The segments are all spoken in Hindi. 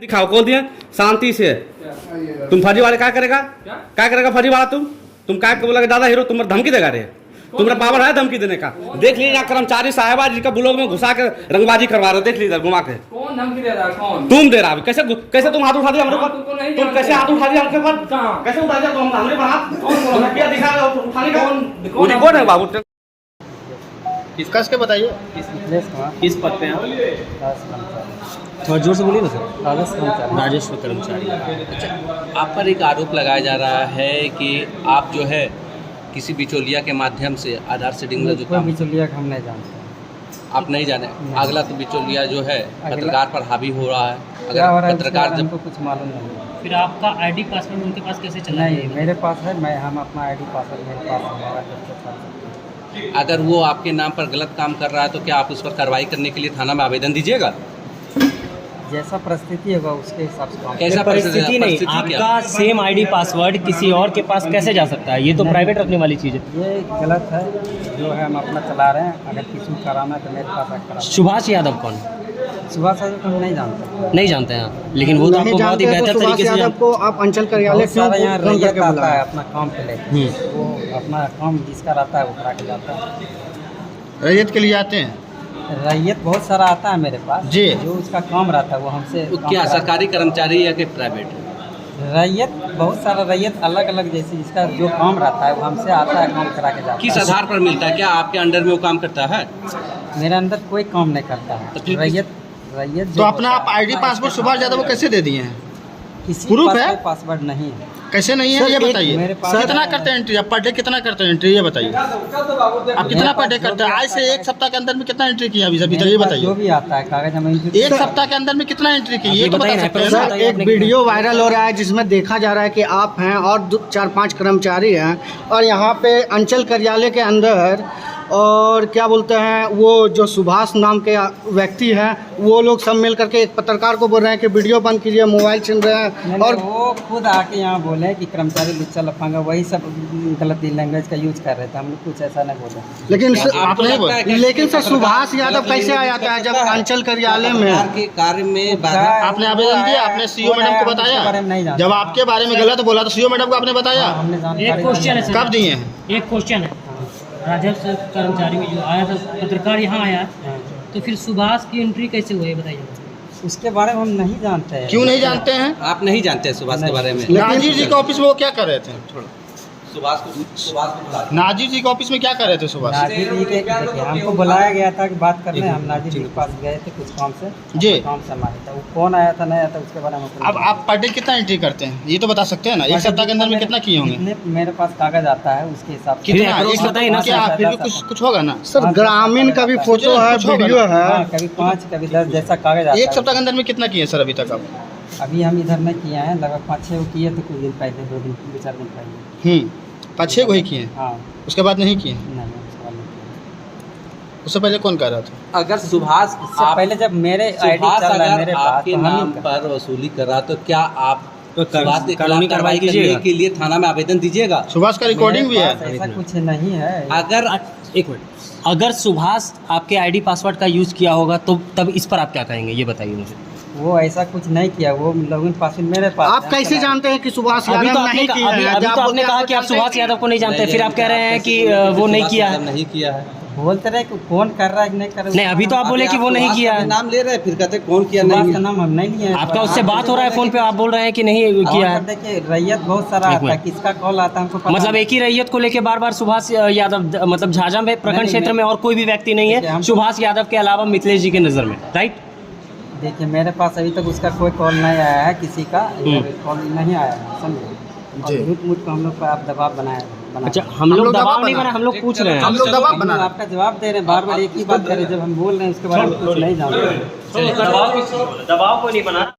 दिखाओ खोल दिया शांति से। तुम फर्जी वाले क्या करेगा फर्जी वाला तुम क्या बोला दादा हीरो तुम धमकी देगा रे? तुम्हारा पावर है धमकी देने का? देख लीजिए कर्मचारी साहिबा जिसका ब्लॉग में घुसा के रंगबाजी करवा रहे हो, देख लीजिए घुमा के। कौन धमकी दे रहा है? कौन तुम दे रहा है? कैसे तुम हाथ उठा दिया हमरे पर? तुम कैसे हाथ उठा दिया हमके पर? कैसे उठा दिया तुम हमरे पर हाथ? क्या दिखा रहे हो उठाने का? कौन है बाबू? किसका इसके बताइए किस पद पे हैं? थोड़ा जोर से बोलिए ना सर। राजस्व कर्मचारी। अच्छा, आप पर एक आरोप लगाया जा रहा है कि आप जो है किसी बिचौलिया के माध्यम से आधार सीडिंग में जो काम बिचौलिया हम नहीं जानते। आप नहीं जाने? अगला तो बिचौलिया जो है पत्रकार पर हावी हो रहा है। अगर पत्रकार जब हमको कुछ मालूम नहीं। फिर आपका आईडी पासवर्ड उनके पास कैसे चला? नहीं, मेरे पास है, हम अपना आईडी पासवर्ड मेरे पास है। अगर वो आपके नाम पर गलत काम कर रहा है तो क्या आप उस पर कार्रवाई करने के लिए थाना में आवेदन दीजिएगा? जैसा परिस्थिति होगा उसके हिसाब से काम। कैसा परिस्थिति नहीं, आपका सेम आईडी पासवर्ड किसी और के पास कैसे जा सकता है? ये तो प्राइवेट रखने वाली चीज़ है। ये गलत है, जो है हम अपना चला रहे हैं। अगर किसी को कराना है तो मेरे पास करा। सुभाष यादव कौन? सुभाष यादव हम नहीं जानते। नहीं जानते हैं, लेकिन वो तो आपको बहुत ही बेहतर तरीके से आपको आप अंचल कार्यालय सारा यहाँ रैयत आता है अपना काम पे लेके। वो अपना काम जिसका रहता है वो करा के जाता है। रैयत के लिए आते हैं? रैयत बहुत सारा आता है मेरे पास जी, जो उसका काम रहता है वो हमसे। क्या सरकारी कर्मचारी या कि प्राइवेट? रैयत बहुत सारा रैयत अलग अलग, जैसे जिसका जो काम रहता है वो हमसे आता है, काम करा के जाता है। किस आधार पर मिलता है? क्या आपके अंडर में वो काम करता है? मेरे अंदर कोई काम नहीं करता है। रैयत तो अपना आप आईडी पासवर्ड सुभाष यादव को कैसे दे दिए हैं? किसी प्रूफ है? पासवर्ड नहीं है। कैसे नहीं है ये बताइए। मेरे पास कितना करते हैं एंट्री? आप पर डे कितना करते हैं एंट्री ये बताइए। आप कितना पर डे करते हैं? आज से एक सप्ताह के अंदर में कितना एंट्री किया अभी तक ये बताइए। जो भी आता है कागज हम एक सप्ताह के अंदर में कितना एंट्री की ये तो बता सकते हैं ना? एक वीडियो वायरल हो रहा है जिसमें देखा जा रहा है कि आप हैं और 4-5 कर्मचारी हैं और यहाँ पे अंचल कार्यालय के अंदर और क्या बोलते हैं वो जो सुभाष नाम के व्यक्ति हैं वो लोग सब मिल करके एक पत्रकार को बोल रहे हैं कि वीडियो बंद कीजिए, मोबाइल छीन रहे हैं। और वो खुद आके यहाँ बोले कि कर्मचारी लुच्चा लफांगा वही सब गलत लैंग्वेज का यूज कर रहे थे। हम लोग कुछ ऐसा नहीं बोले। लेकिन सर सुभाष यादव कैसे आ जाता है जब अंचल कार्यालय में कार्य में? आपने आवेदन दिया? आपने सीओ मैडम को बताया? जब आपके बारे में गलत बोला तो सीओ मैडम को आपने बताया? एक क्वेश्चन है, कब दिए हैं? एक क्वेश्चन है। राजस्व कर्मचारी में जो आया था पत्रकार यहाँ आया, तो फिर सुभाष की एंट्री कैसे हुई बताइए? उसके बारे में हम नहीं जानते हैं। क्यों नहीं जानते हैं? आप नहीं जानते हैं सुभाष के बारे में? नाजिर जी के ऑफिस में वो क्या कर रहे थे? थोड़ा सुभाष को नाजिर जी के ऑफिस में क्या कर रहे थे सुभाष? नाजिर जी के देखिए हमको बुलाया गया था कि बात करने, हम नाजिर जी के पास गए थे कुछ काम से। जी, काम से हमारे था। वो कौन आया था नहीं आया था उसके बारे में। अब आप पर डे कितना एंट्री करते हैं ये तो बता सकते हैं ना? एक सप्ताह के अंदर में कितना किए होंगे? मेरे पास कागज आता है उसके हिसाब से। कितना? एक सप्ताह क्या फिर भी कुछ होगा ना सर? ग्रामीण का भी फोटो है, वीडियो है। कभी 5 कभी 10 जैसा कागज आता है। एक सप्ताह के अंदर में कितना किए सर अभी तक आप? अभी हम इधर नहीं किए हैं, लगभग 5-6 किए थे कुछ दिन पहले, 2-4 दिन पहले। 5-6 को ही किए? हाँ। उसके बाद नहीं किए? नहीं, उससे पहले कौन कर रहा था? अगर सुभाष पहले जब मेरे आईडी चल रहा है मेरे पास आपके नाम पर वसूली कर रहा तो क्या आप सुभाष के खिलाफ कार्रवाई करने के लिए थाना में आवेदन दीजिएगा? सुभाष का रिकॉर्डिंग भी है। ऐसा कुछ नहीं है। अगर एक मिनट, अगर सुभाष आपके आईडी पासवर्ड का यूज किया होगा तो तब इस पर आप क्या कहेंगे ये बताइए मुझे। वो ऐसा कुछ नहीं किया, वो लॉगिन पासवर्ड मेरे पास। आप कैसे जानते हैं कि सुभाष यादव नहीं किया है? अभी तो आपने कहा कि आप सुभाष यादव को नहीं जानते, फिर आप कह रहे हैं कि वो नहीं किया है। नहीं किया है बोलते रहे कि कौन कर रहा है नहीं कर रहा है। नहीं, अभी तो आप बोले कि वो नहीं किया है। नाम ले रहे हैं फिर कहते कौन किया? नहीं, नाम हम नहीं लिए। आपका उससे बात हो रहा है फोन पे, आप बोल रहे हैं कि नहीं किया है। देखिए रैयत बहुत सारा आता है, किसका कॉल आता है हमको पता। मतलब एक ही रैयत को लेके बार बार सुभाष यादव, मतलब झाझा में प्रखंड क्षेत्र में और कोई भी व्यक्ति नहीं है सुभाष यादव के अलावा मिथिलेश जी के नजर में, राइट? देखिए मेरे पास अभी तक उसका कोई कॉल नहीं आया है, किसी का कॉल नहीं आया है, समझे? झूठ मूठ को हम लोग आप दबाव बनाए। अच्छा, हम लोग दबाव नहीं बना, हम लोग पूछ रहे हैं। हम लोग दबाव बना, आपका जवाब दे रहे हैं, बार बार एक ही बात करें। जब हम बोल रहे हैं उसके बारे में कुछ नहीं जानते। दबाव को नहीं बना।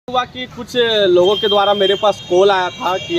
हुआ कि कुछ लोगों के द्वारा मेरे पास कॉल आया था कि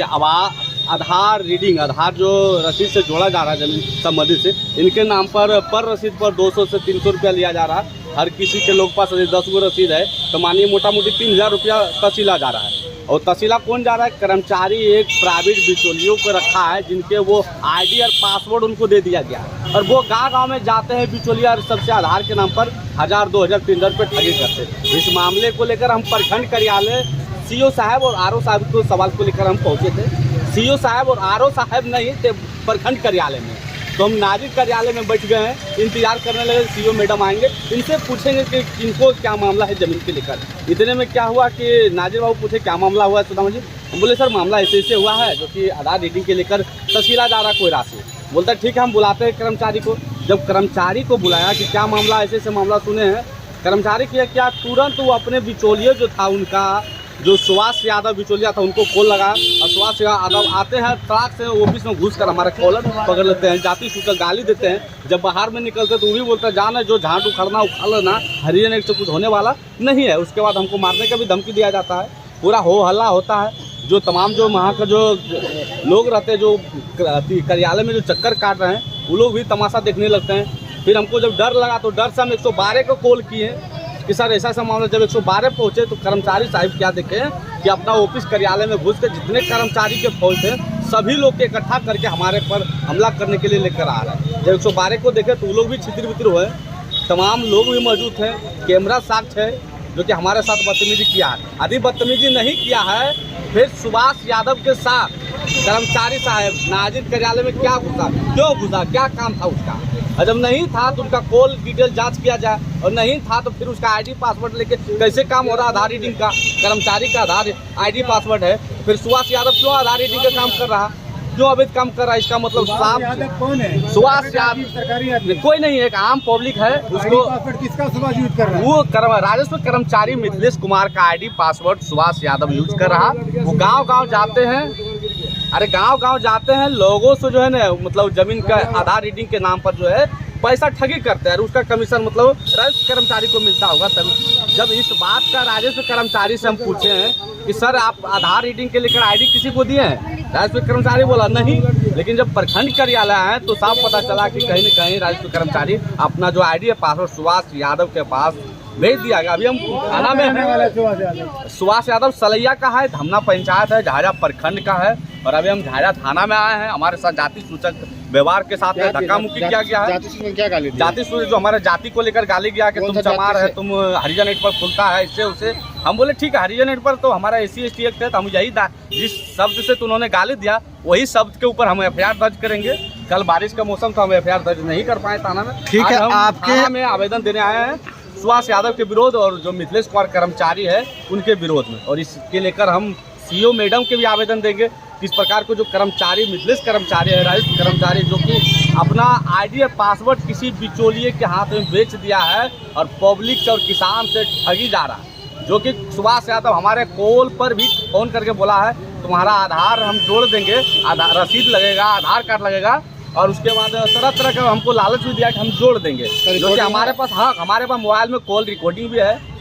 आधार रीडिंग, आधार जो रसीद से जोड़ा जा रहा है जमीन संबंधित से, इनके नाम पर रसीद पर 200 से 300 रुपया लिया जा रहा है। हर किसी के लोग पास 10 गो रसीद है तो मानिए मोटा मोटी 3000 रुपया तसीला जा रहा है। और तसीला कौन जा रहा है? कर्मचारी एक प्राइवेट बिचौलियों को रखा है जिनके वो आईडी और पासवर्ड उनको दे दिया गया है। और वो गांव में जाते हैं बिचौलिया और सबसे आधार के नाम पर 1000, 2000, 3000 रुपये ठगी करते। इस मामले को लेकर हम प्रखंड कार्यालय सीओ साहब और आरओ साहब को सवाल को लेकर हम पहुँचे थे। सीओ साहब और आरओ साहब नहीं थे प्रखंड कार्यालय में, तो हम नाजिर कार्यालय में बैठ गए हैं, इंतजार करने लगे सीओ मैडम आएंगे, इनसे पूछेंगे कि इनको क्या मामला है ज़मीन के लेकर। इतने में क्या हुआ कि नाजिर बाबू पूछे क्या मामला हुआ है सुदामा जी। हम बोले सर मामला ऐसे हुआ है जो कि आधार रीडिंग के लेकर तहसीला जा रहा कोई राशि। बोलता ठीक है हम बुलाते हैं कर्मचारी को। जब कर्मचारी को बुलाया कि क्या मामला, ऐसे मामला सुने हैं, कर्मचारी किया क्या, तुरंत वो अपने बिचौलिए जो था उनका, जो सुभाष यादव बिचौलिया था, उनको कॉल लगा और सुभाष यादव आते हैं ट्रक से ऑफिस में घुस कर हमारा कॉलर पकड़ लेते हैं, जाति सूचक गाली देते हैं। जब बाहर में निकलते तो वो भी बोलते हैं जाना जो झाड़ उखाड़ना उखाड़ लेना, हरियाणा से कुछ होने वाला नहीं है। उसके बाद हमको मारने का भी धमकी दिया जाता है, पूरा हो हल्ला होता है। जो तमाम जो वहाँ का जो लोग रहते हैं, जो कार्यालय में जो चक्कर काट रहे हैं, वो लोग भी तमाशा देखने लगते हैं। फिर हमको जब डर लगा तो डर से हम 112 को कॉल किए कि सर ऐसा मामला। जब 112 पहुँचे तो कर्मचारी साहब क्या देखे कि अपना ऑफिस कार्यालय में घुस कर जितने कर्मचारी के फौज थे सभी लोग के इकट्ठा करके हमारे पर हमला करने के लिए लेकर आ रहे हैं। जब 112 को देखे तो वो लोग भी छितिर बितर हुए, तमाम लोग भी मौजूद थे, कैमरा साक्ष्य है जो कि हमारे साथ बदतमीजी किया है। यदि बदतमीजी नहीं किया है फिर सुभाष यादव के साथ कर्मचारी साहब नाजिर कार्यालय में क्या घुसा, क्यों घुसा, क्या काम था उसका। और जब नहीं था तो उनका कॉल डिटेल जांच किया जाए, और नहीं था तो फिर उसका आईडी पासवर्ड लेके कैसे काम हो रहा। आधार रीडिंग का कर्मचारी का आधार आईडी पासवर्ड है, फिर सुभाष यादव क्यों आधार रीडिंग का काम कर रहा, क्यों अवैध काम कर रहा है। इसका मतलब साफ कौन है? सुभाष यादव कोई नहीं है, एक आम पब्लिक है। उसको किसका सुभाष यूज कर रहा है? वो राजस्व कर्मचारी मिथिलेश कुमार का ID password Subhash Yadav use कर रहा। वो गांव जाते हैं, अरे गांव जाते हैं, लोगों से जो है ना मतलब जमीन का आधार रीडिंग के नाम पर जो है पैसा ठगी करते हैं, उसका कमीशन मतलब राजस्व कर्मचारी को मिलता होगा। तभी जब इस बात का राजस्व कर्मचारी से हम पूछे हैं कि सर आप आधार रीडिंग के लेकर आईडी किसी को दिए हैं, राजस्व कर्मचारी बोला नहीं। लेकिन जब प्रखंड कार्यालय आए तो साफ पता चला कि कहीं न कहीं राजस्व कर्मचारी अपना जो आईडी है पासवर्ड सुभाष यादव के पास भेज दिया गया। अभी हम थाना में हैं, सुभाष यादव सलैया का है, धमना पंचायत है, झाझा प्रखंड का है, और अभी हम झाझा थाना में आए हैं। हमारे साथ जाति सूचक व्यवहार के साथ धक्का मुक्की किया गया है। जाति सूचक जो हमारे जाति को लेकर गाली गया कि तुम चमार है, तुम हरिजन नेट पर खुलता है, इससे उसे। हम बोले ठीक है, हरिजन नेट पर तो हमारा SC ST एक्ट है, तो हम यही जिस शब्द से उन्होंने गाली दिया वही शब्द के ऊपर हम FIR दर्ज करेंगे। कल बारिश का मौसम था, हम FIR दर्ज नहीं कर पाए थाना में। ठीक है, आपके थाना में आवेदन देने आए हैं सुभाष यादव के विरोध और जो मिथिलेश कुमार कर्मचारी है उनके विरोध में, और इसके लेकर हम CO मैडम के भी आवेदन देंगे। किस प्रकार को जो कर्मचारी मिथिलेश कर्मचारी है, राजस्व कर्मचारी जो कि अपना आईडी पासवर्ड किसी बिचौलिए के हाथ में बेच दिया है और पब्लिक और किसान से ठगी जा रहा है, जो कि सुभाष यादव हमारे कॉल पर भी फ़ोन करके बोला है तुम्हारा आधार हम जोड़ देंगे, आधार रसीद लगेगा, आधार कार्ड लगेगा, और उसके बाद तरह का हमको लालच भी दिया कि हम जोड़ देंगे। जो कि हमारे पास हमारे पास मोबाइल में कॉल रिकॉर्डिंग भी है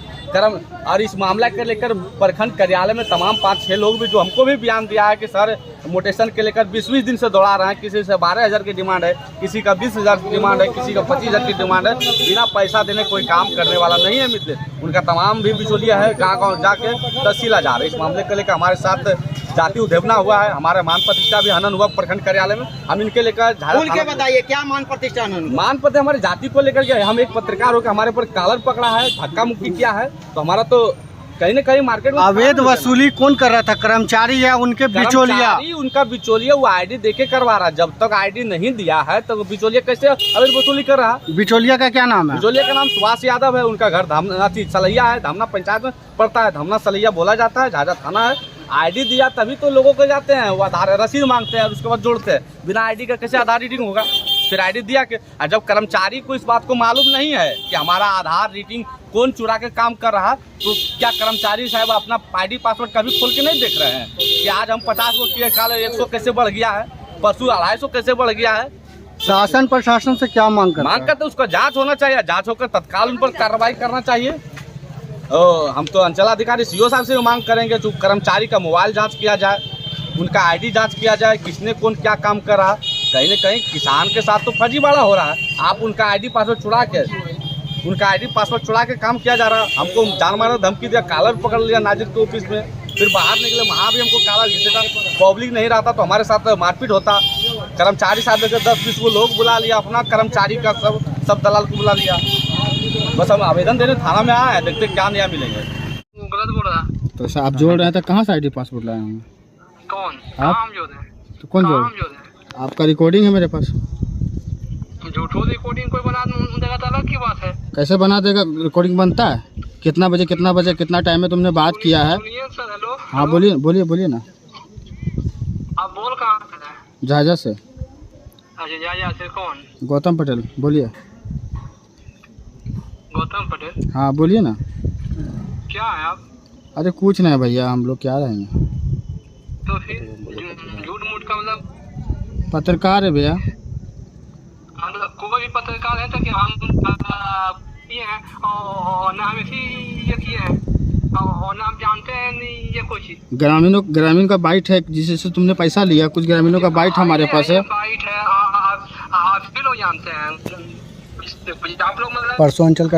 और इस मामला के लेकर प्रखंड कार्यालय में तमाम 5-6 लोग भी जो हमको भी बयान दिया है कि सर मोटेशन के लेकर 20 दिन से दौड़ा रहे हैं। किसी से 12,000 की डिमांड है, किसी का 20,000 की डिमांड है, किसी का 25,000 की डिमांड है। बिना पैसा देने कोई काम करने वाला नहीं है मित्र। उनका तमाम भी बिचौलिया है, गाँव जाके तहसीला जा रहे। इस मामले को लेकर हमारे साथ जाति उद्देवना हुआ है, हमारे मान प्रतिष्ठा भी हनन हुआ प्रखंड कार्यालय में। हम इनके लेकर बताइए क्या मान प्रतिष्ठा मान पत्र हमारे जाति को लेकर के, हम एक पत्रकार होकर हमारे पर कॉलर पकड़ा है, धक्का मुक्की किया है, तो हमारा तो कहीं न कहीं मार्केट में अवैध वसूली कौन कर रहा था, कर्मचारी या उनके बिचौलिया? उनका बिचौलिया वो आईडी देके करवा रहा। जब तक आईडी नहीं दिया है तो बिचौलिया कैसे अवैध वसूली कर रहा? बिचौलिया का क्या नाम है? बिचौलिया का नाम सुभाष यादव है। उनका घर धामना सलैया है, धामना पंचायत में पड़ता है, धामना सलैया बोला जाता है, झाझा थाना है। आईडी दिया तभी तो लोगों को जाते हैं, वो आधार रसीद मांगते हैं और उसके बाद जोड़ते हैं। बिना आईडी का कैसे आधार रीडिंग होगा? फिर आईडी दिया के जब कर्मचारी को इस बात को मालूम नहीं है कि हमारा आधार रीडिंग कौन चुरा के काम कर रहा, तो क्या कर्मचारी साहब अपना आईडी पासवर्ड कभी खोल के नहीं देख रहे हैं कि आज हम 50 को किए, कल 100 कैसे बढ़ गया है, परसों 250 कैसे बढ़ गया है? शासन प्रशासन से क्या मांग करते उसका जांच होना चाहिए, जांच होकर तत्काल उन पर कार्रवाई करना चाहिए। हम तो अंचलाधिकारी CO साहब से मांग करेंगे जो कर्मचारी का मोबाइल जांच किया जाए, उनका आईडी जांच किया जाए, किसने कौन क्या काम कर रहा। कहीं न कहीं किसान के साथ तो फर्जीवाड़ा हो रहा है। आप उनका आईडी पासवर्ड छुड़ा के काम किया जा रहा है। हमको जान मारने धमकी दिया, कॉलर पकड़ लिया नाजिर के ऑफिस में, फिर बाहर निकले वहाँ भी हमको कॉलर, जिससे पब्लिक नहीं रहता तो हमारे साथ मारपीट होता। कर्मचारी साथ में 10-20 को लोग बुला लिया, अपना कर्मचारी का सब दलाल को बुला लिया। बस हम आवेदन देने थाना में आए हैं, देखते क्या नया मिलेंगे। गलत बोल रहा है। तो आप जोड़ रहे थे, कहाँ से आईडी पासवर्ड लाए होंगे कौन? आप? हम जोड़ हैं। तो कौन हम जोड़? जोड़ हैं। आपका रिकॉर्डिंग है मेरे पास। झूठो रिकॉर्डिंग कोई बना देगा तो अलग की बात है। कैसे बना देगा? रिकॉर्डिंग बनता है। कितना बजे कितना टाइम में तुमने बात किया है? सुनिए सर, हेलो। हाँ बोलिए ना। आप बोल कहाँ से रहे हैं? झाझा से। अच्छा, जा से कौन? गौतम पटेल। बोलिए। गौतम पटेल? हाँ बोलिए ना। क्या है आप? अरे कुछ नहीं भैया, हम लोग क्या रहेंगे। तो फिर झूठ मूठ का मतलब? पत्रकार है भैया। हम लोग कोई भी पत्रकार है तो कि हम ये हैं और ना हम इसी ये किए हैं और ना हम जानते हैं नहीं ये कुछ। ग्रामीण का बाइट है, जिससे तुमने पैसा लिया। कुछ ग्रामीणों का बाइट हमारे पास है। बाइट है, आप भी लोग जानते हैं। आप लोग मतलब परसों अंचल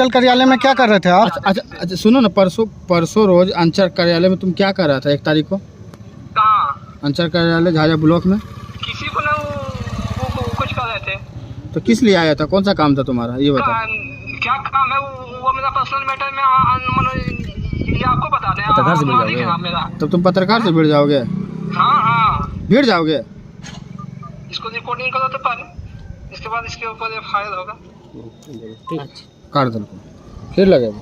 कार्यालय में क्या कर रहे थे आप? अच्छा सुनो ना, परसों रोज अंचल कार्यालय में तुम क्या कर रहा था 1 तारीख को? कहाँ? अंचल कार्यालय झाझा ब्लॉक में। किसी को ना वो कुछ कर रहे थे। तो किस लिए आया था? कौन सा काम था तुम्हारा, ये बताओ। क्या काम है वो मेरा पर्सनल मैटर में ये आपको बता दें। पत्रकार से मिल मालिक जाओगे? है आप मेरा। तब तुम पत्रकार से भिड़ जाओगे? हाँ भिड़ जाओगे? इसको रिकॉर्डिंग करो तो पहले, इसके बाद इसके ऊपर FIR होगा। काट दो, फिर लगेगा।